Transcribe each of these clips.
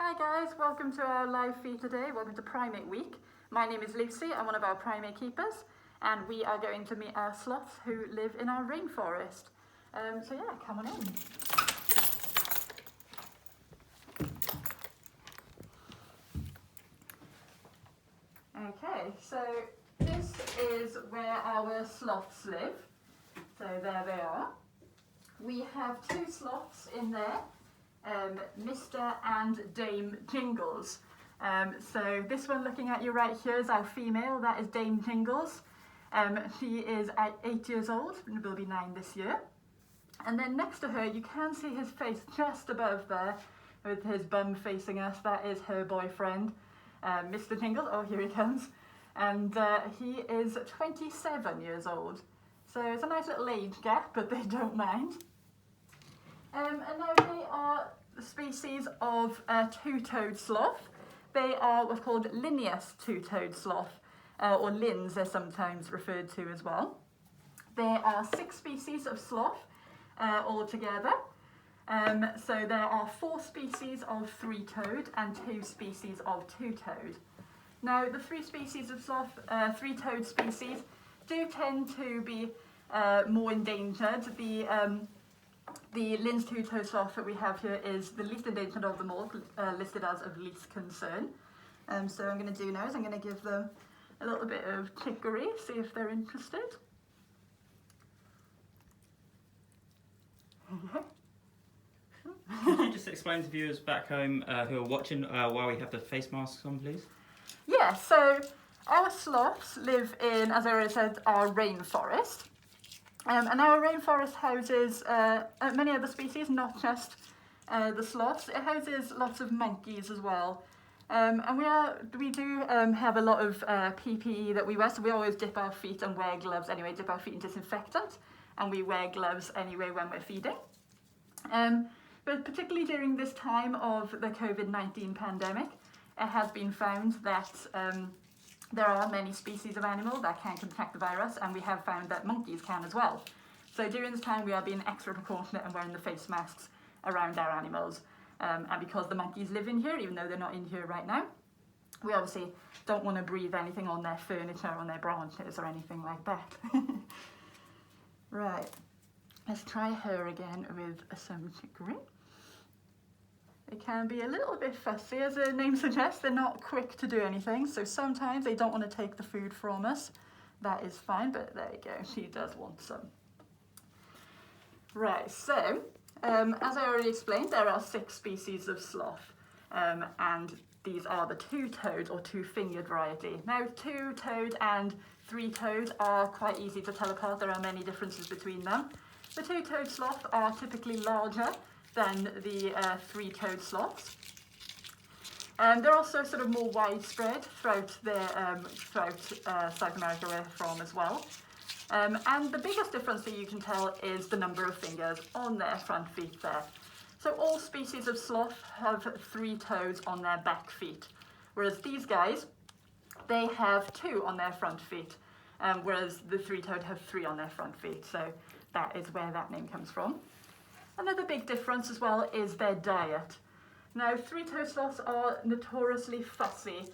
Hi guys, welcome to our live feed today. Welcome to Primate Week. My name is Lucy, I'm one of our primate keepers, and we are going to meet our sloths who live in our rainforest. So yeah, come on in. Okay, so this is where our sloths live. So there they are. We have two sloths in there. Mr. and Dame Jingles. So this one looking at you right here is our female, that is Dame Jingles. She is 8 years old and will be 9 this year. And then next to her you can see his face just above there with his bum facing us. That is her boyfriend, Mr. Jingles. Oh, here he comes. And he is 27 years old. So it's a nice little age gap, but they don't mind. And now they are the species of two-toed sloth. They are what's called lineous two-toed sloth, or lins they're sometimes referred to as well. There are 6 species of sloth altogether. So there are 4 species of three-toed and 2 species of two-toed. Now the 3 species of sloth, three-toed species, do tend to be more endangered. The Lin's two-toed sloth that we have here is the least endangered of them all, listed as of least concern. So what I'm going to do now is I'm going to give them a little bit of chicory, see if they're interested. Could you just explain to viewers back home who are watching why we have the face masks on, please? Yeah, so our sloths live in, as I already said, our rainforest. And our rainforest houses many other species, not just the sloths. It houses lots of monkeys as well. And we do have a lot of PPE that we wear, so we always dip our feet and wear gloves anyway, dip our feet in disinfectant, and we wear gloves anyway when we're feeding. But particularly during this time of the COVID-19 pandemic, it has been found that there are many species of animal that can contract the virus, and we have found that monkeys can as well. So during this time we are being extra precautionate and wearing the face masks around our animals. And because the monkeys live in here, even though they're not in here right now, we obviously don't want to breathe anything on their furniture, on their branches or anything like that. Right, let's try her again with some chicory. They can be a little bit fussy, as the name suggests. They're not quick to do anything, so sometimes they don't want to take the food from us. That is fine, but there you go, she does want some. Right, so as I already explained, there are 6 species of sloth, and these are the two-toed or two-fingered variety. Now, two-toed and three-toed are quite easy to tell apart. There are many differences between them. The two-toed sloth are typically larger than the three-toed sloths. They're also sort of more widespread throughout South America where they're from as well. And the biggest difference that you can tell is the number of fingers on their front feet there. So all species of sloth have 3 toes on their back feet, whereas these guys, they have 2 on their front feet, whereas the three-toed have 3 on their front feet. So that is where that name comes from. Another big difference as well is their diet. Now, three-toed sloths are notoriously fussy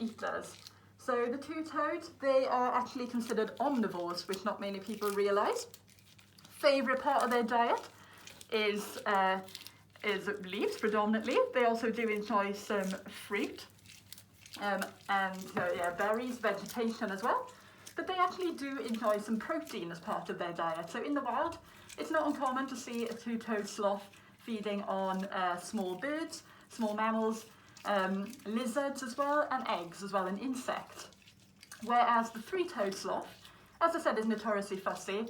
eaters. So the two-toed, they are actually considered omnivores, which not many people realise. Favourite part of their diet is leaves predominantly. They also do enjoy some fruit and berries, vegetation as well. But they actually do enjoy some protein as part of their diet. So in the wild, it's not uncommon to see a two-toed sloth feeding on small birds, small mammals, lizards as well, and eggs as well, and insects. Whereas the three-toed sloth, as I said, is notoriously fussy,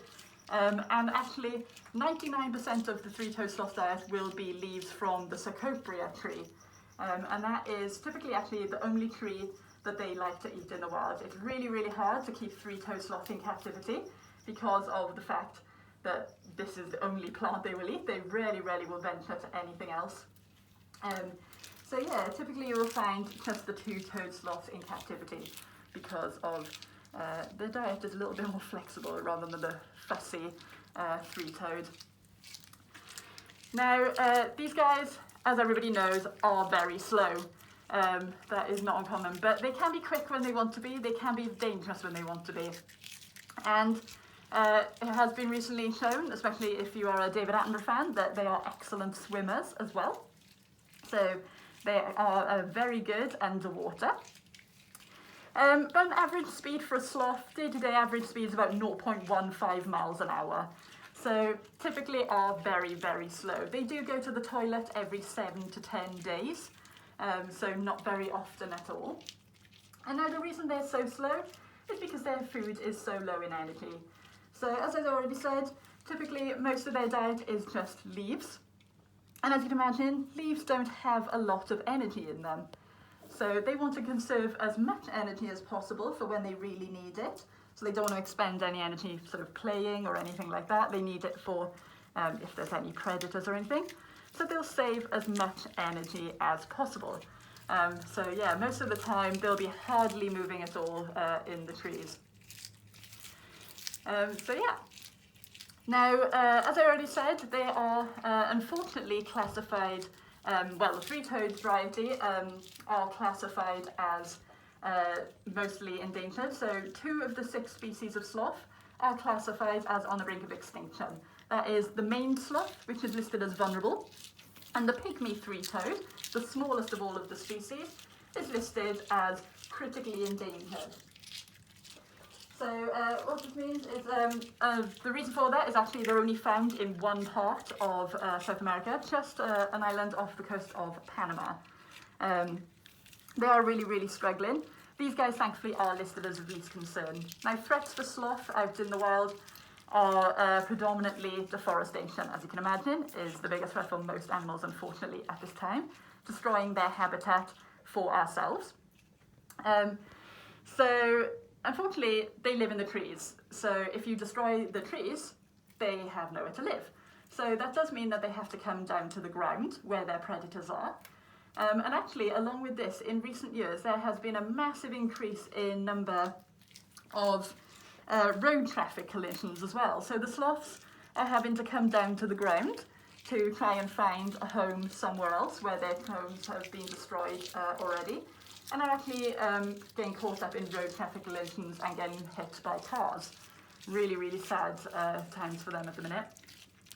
and actually 99% of the three-toed sloth diet will be leaves from the Cecropia tree. And that is typically actually the only tree that they like to eat in the wild. It's really, really hard to keep three-toed sloth in captivity because of the fact that this is the only plant they will eat. They rarely will venture to anything else. So yeah, typically you will find just the two-toed sloths in captivity because of the diet is a little bit more flexible rather than the fussy three-toed. Now, these guys as everybody knows, are very slow. That is not uncommon, but they can be quick when they want to be, they can be dangerous when they want to be. And it has been recently shown, especially if you are a David Attenborough fan, that they are excellent swimmers as well. So they are very good underwater. But an average speed for a sloth, day-to-day average speed is about 0.15 miles an hour. So typically are very, very slow. They do go to the toilet every 7 to 10 days, so not very often at all. And now the reason they're so slow is because their food is so low in energy. So as I've already said, typically most of their diet is just leaves. And as you can imagine, leaves don't have a lot of energy in them. So they want to conserve as much energy as possible for when they really need it. So they don't want to expend any energy sort of playing or anything like that. They need it for if there's any predators or anything. So they'll save as much energy as possible. So yeah, most of the time they'll be hardly moving at all in the trees. So yeah. Now, as I already said, they are unfortunately classified, well, the three-toed variety are classified as mostly endangered. So 2 of the 6 species of sloth are classified as on the brink of extinction. That is the maned sloth, which is listed as vulnerable, and the Pygmy Three-Toed, the smallest of all of the species, is listed as critically endangered. So what this means is the reason for that is actually they're only found in one part of South America, just an island off the coast of Panama. They are really, really struggling. These guys thankfully are listed as of least concern. Now threats for sloth out in the wild are predominantly deforestation, as you can imagine, is the biggest threat for most animals unfortunately at this time, destroying their habitat for ourselves. So unfortunately, they live in the trees, so if you destroy the trees, they have nowhere to live. So that does mean that they have to come down to the ground where their predators are. And actually, along with this, in recent years, there has been a massive increase in number of road traffic collisions as well. So the sloths are having to come down to the ground to try and find a home somewhere else where their homes have been destroyed already. And are actually getting caught up in road traffic collisions and getting hit by cars. Really, really sad times for them at the minute.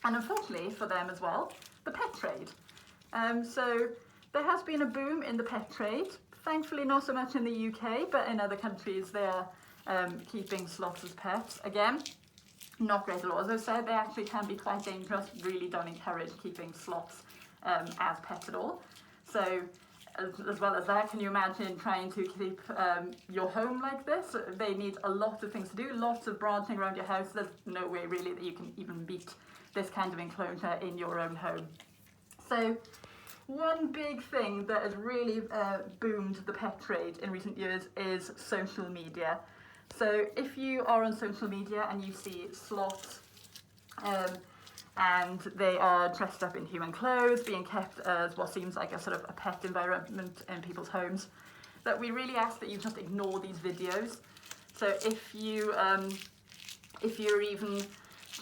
And unfortunately for them as well, the pet trade. So there has been a boom in the pet trade. Thankfully not so much in the UK, but in other countries they are keeping sloths as pets. Again, not great at all. As I said, they actually can be quite dangerous. Really don't encourage keeping sloths as pets at all. So as well as that, can you imagine trying to keep your home like this? They need a lot of things to do, lots of branching around your house. There's no way really that you can even beat this kind of enclosure in your own home. So one big thing that has really boomed the pet trade in recent years is social media. So if you are on social media and you see sloths and they are dressed up in human clothes, being kept as what seems like a sort of a pet environment in people's homes, that we really ask that you just ignore these videos. So if you're even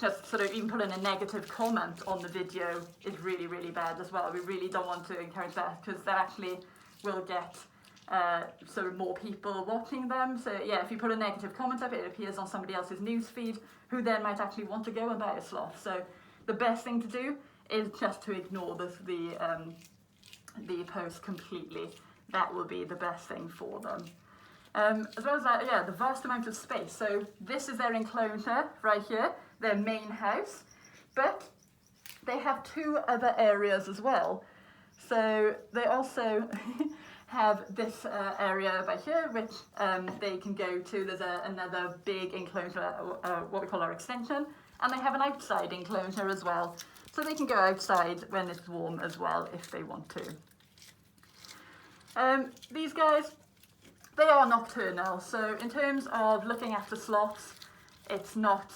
just sort of even putting a negative comment on the video is really, really bad as well. We really don't want to encourage that because that actually will get sort of more people watching them. So yeah, if you put a negative comment up, it appears on somebody else's newsfeed who then might actually want to go and buy a sloth. So the best thing to do is just to ignore the post completely. That will be the best thing for them. As well as that, yeah, the vast amount of space. So this is their enclosure right here, their main house, but they have 2 other areas as well. So they also have this area by here, which they can go to. There's another big enclosure, what we call our extension, and they have an outside enclosure as well. So they can go outside when it's warm as well if they want to. These guys, they are nocturnal, so in terms of looking after sloths, it's not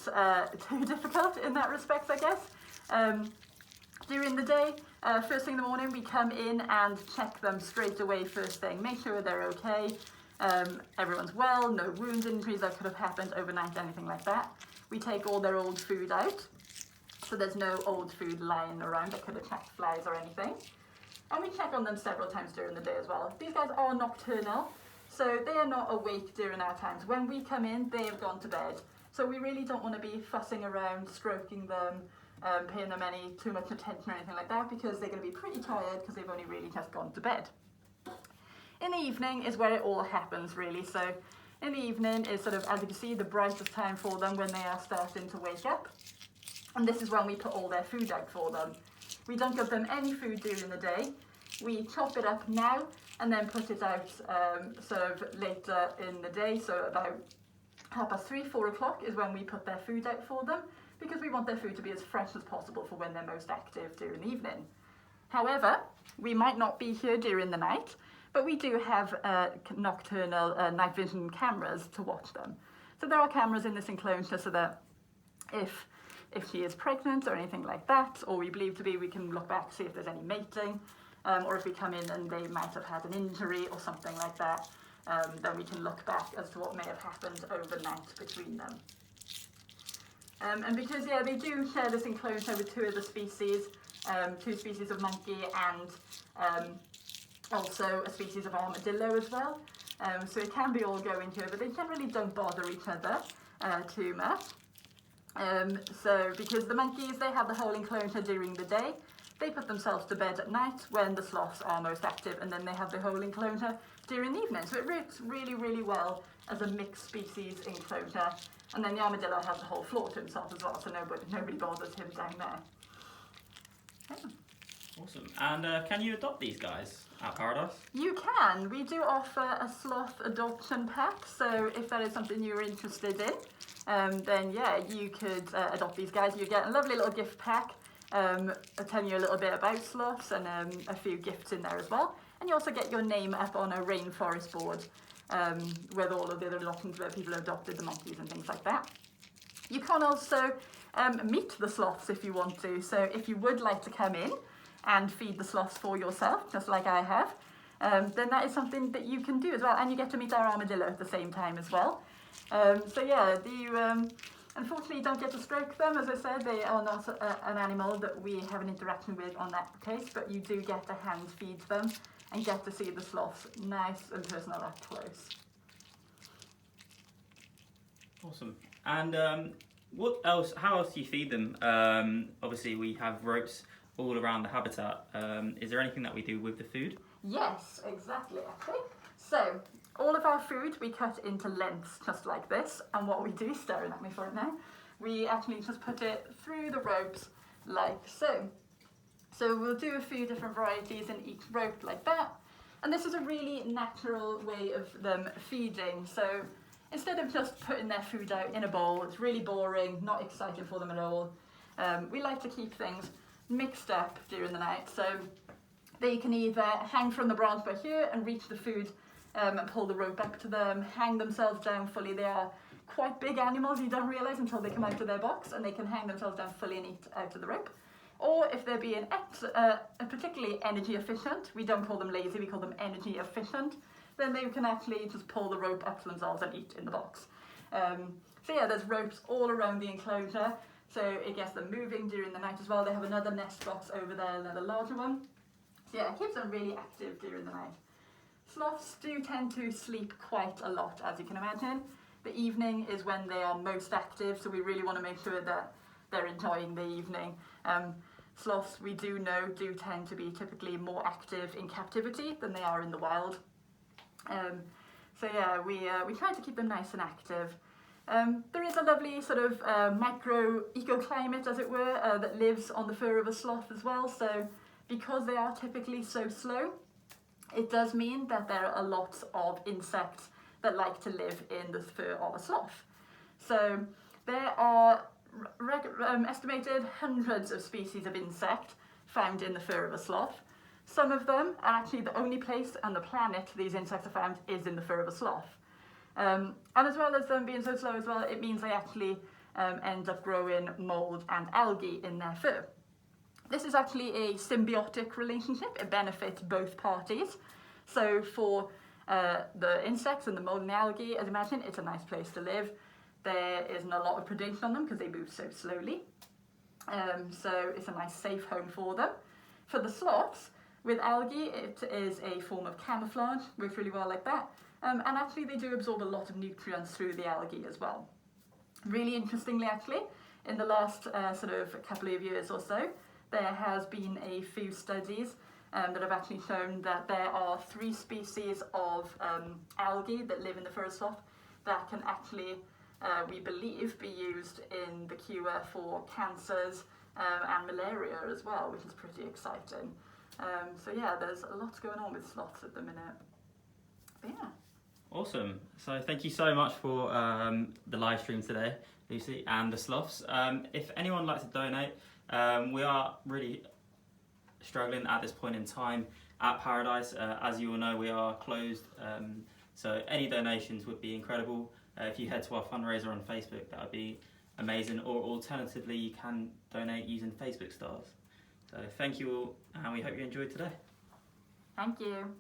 too difficult in that respect, I guess. During the day, first thing in the morning, we come in and check them straight away first thing, make sure they're okay, everyone's well, no wound injuries that could have happened overnight, anything like that. We take all their old food out, so there's no old food lying around that could attract flies or anything. And we check on them several times during the day as well. These guys are nocturnal, so they are not awake during our times. When we come in, they have gone to bed. So we really don't want to be fussing around, stroking them, paying them too much attention or anything like that, because they're going to be pretty tired because they've only really just gone to bed. In the evening is where it all happens, really. So in the evening is sort of, as you can see, the brightest time for them when they are starting to wake up. And this is when we put all their food out for them. We don't give them any food during the day. We chop it up now and then put it out sort of later in the day, so about 3:30, 4 o'clock is when we put their food out for them, because we want their food to be as fresh as possible for when they're most active during the evening. However, we might not be here during the night, but we do have nocturnal night vision cameras to watch them. So there are cameras in this enclosure so that if she is pregnant or anything like that, or we believe to be, we can look back, see if there's any mating, or if we come in and they might have had an injury or something like that, then we can look back as to what may have happened overnight between them. And because, they do share this enclosure with two other species, two species of monkey and also a species of armadillo as well. So it can be all going here, but they generally don't bother each other too much. So because the monkeys, they have the whole enclosure during the day, they put themselves to bed at night when the sloths are most active, and then they have the whole enclosure during the evening. So it works really, really well as a mixed species enclosure. And then the armadillo has the whole floor to himself as well, so nobody bothers him down there. Yeah. Awesome. And can you adopt these guys at Paradise? You can. We do offer a sloth adoption pack, so if that is something you're interested in, then you could adopt these guys. You get a lovely little gift pack telling you a little bit about sloths and a few gifts in there as well. And you also get your name up on a rainforest board with all of the other adoptions where people have adopted the monkeys and things like that. You can also meet the sloths if you want to. So if you would like to come in and feed the sloths for yourself, just like I have, then that is something that you can do as well. And you get to meet our armadillo at the same time as well. You unfortunately don't get to stroke them. As I said, they are not an animal that we have an interaction with on that case, but you do get to hand feed them and get to see the sloths nice and personal up close. Awesome. And what else? How else do you feed them? Obviously, we have ropes all around the habitat. Is there anything that we do with the food? Yes, exactly, actually. So, all of our food we cut into lengths just like this, and what we do, staring at me for it now, we actually just put it through the ropes like so. So we'll do a few different varieties in each rope like that, and this is a really natural way of them feeding. So instead of just putting their food out in a bowl, it's really boring, not exciting for them at all. We like to keep things mixed up during the night, so they can either hang from the branch by here and reach the food and pull the rope up to them, hang themselves down fully. They are quite big animals, you don't realise until they come out of their box, and they can hang themselves down fully and eat out of the rope. Or if they're being particularly energy efficient, we don't call them lazy, we call them energy efficient, then they can actually just pull the rope up to themselves and eat in the box. There's ropes all around the enclosure, so it gets them moving during the night as well. They have another nest box over there, another larger one. So it keeps them really active during the night. Sloths do tend to sleep quite a lot, as you can imagine. The evening is when they are most active, so we really want to make sure that they're enjoying the evening. Sloths, we do know, do tend to be typically more active in captivity than they are in the wild. We try to keep them nice and active. There is a lovely sort of micro ecoclimate, as it were, that lives on the fur of a sloth as well. So because they are typically so slow, it does mean that there are lots of insects that like to live in the fur of a sloth. So there are estimated hundreds of species of insect found in the fur of a sloth. Some of them are actually the only place on the planet these insects are found is in the fur of a sloth. And as well as them being so slow as well, it means they actually end up growing mold and algae in their fur. This is actually a symbiotic relationship. It benefits both parties. So for the insects and the mold and the algae, as you imagine, it's a nice place to live. There isn't a lot of predation on them because they move so slowly. So it's a nice safe home for them. For the sloths, With algae, it is a form of camouflage, works really well like that. And actually they do absorb a lot of nutrients through the algae as well. Really interestingly actually, in the last sort of couple of years or so, there has been a few studies that have actually shown that there are 3 species of algae that live in the fur sloth that can actually, we believe, be used in the cure for cancers and malaria as well, which is pretty exciting. So yeah, there's a lot going on with sloths at the minute. But yeah. Awesome. So thank you so much for the live stream today, Lucy, and the sloths. If anyone would like to donate, we are really struggling at this point in time at Paradise. As you all know, we are closed, so any donations would be incredible. If you head to our fundraiser on Facebook, that would be amazing, or alternatively you can donate using Facebook stars. So thank you all, and we hope you enjoyed today. Thank you.